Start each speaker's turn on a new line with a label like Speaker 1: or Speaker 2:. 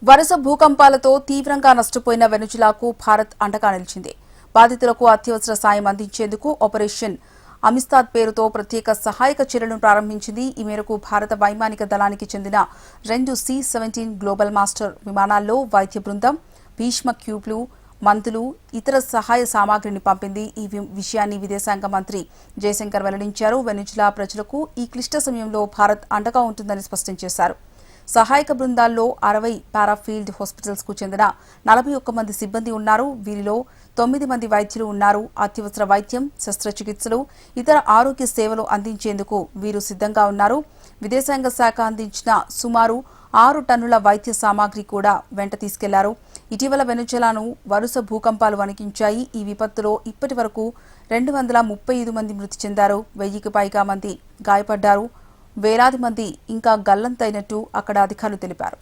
Speaker 1: వరుస భూకంపాలతో తీవ్రంగా నష్టపోయిన వెనుజులాకు భారత్ అండగా నిలిచింది. బాధితులకు అత్యవసర సాయం అందించేందుకు ఆపరేషన్ అమిస్తాద్ పేరుతో ప్రత్యేక సహాయక చర్యలను ప్రారంభించింది. ఈ మేరకు భారత వైమానిక దళానికి చెందిన 2 C-17 గ్లోబల్ మాస్టర్ విమానాల్లో వైద్య బృందం, భీష్మ క్యూబ్లు, మందులు, ఇతర సహాయ సామాగ్రిని పంపింది. ఈ విషయాన్ని విదేశాంగ మంత్రి జయశంకర్ వెల్లడించారు. వెనుజులా ప్రజలకు ఈ క్లిష్ట సమయంలో భారత్ అండగా ఉంటుందని స్పష్టం చేశారు. సహాయక బృందాల్లో 60 పారాఫీల్డ్ హాస్పిటల్స్ కు చెందిన 41 మంది సిబ్బంది ఉన్నారు. వీరిలో 9 మంది వైద్యులు ఉన్నారు. అత్యవసర వైద్యం, శస్త్రచికిత్సలు, ఇతర ఆరోగ్య సేవలు అందించేందుకు వీరు సిద్ధంగా ఉన్నారు. విదేశాంగ శాఖ అందించిన సుమారు 6 టన్నుల వైద్య సామాగ్రి కూడా వెంట తీసుకెళ్లారు. ఇటీవల వెనుజులాను వరుస భూకంపాలు వణికించాయి. ఈ విపత్తులో ఇప్పటి వరకు 235 మంది మృతి చెందారు. 1000కి పైగా మంది గాయపడ్డారు. వేలాది మంది ఇంకా గల్లంతైనట్టు అక్కడ అధికారులు తెలిపారు.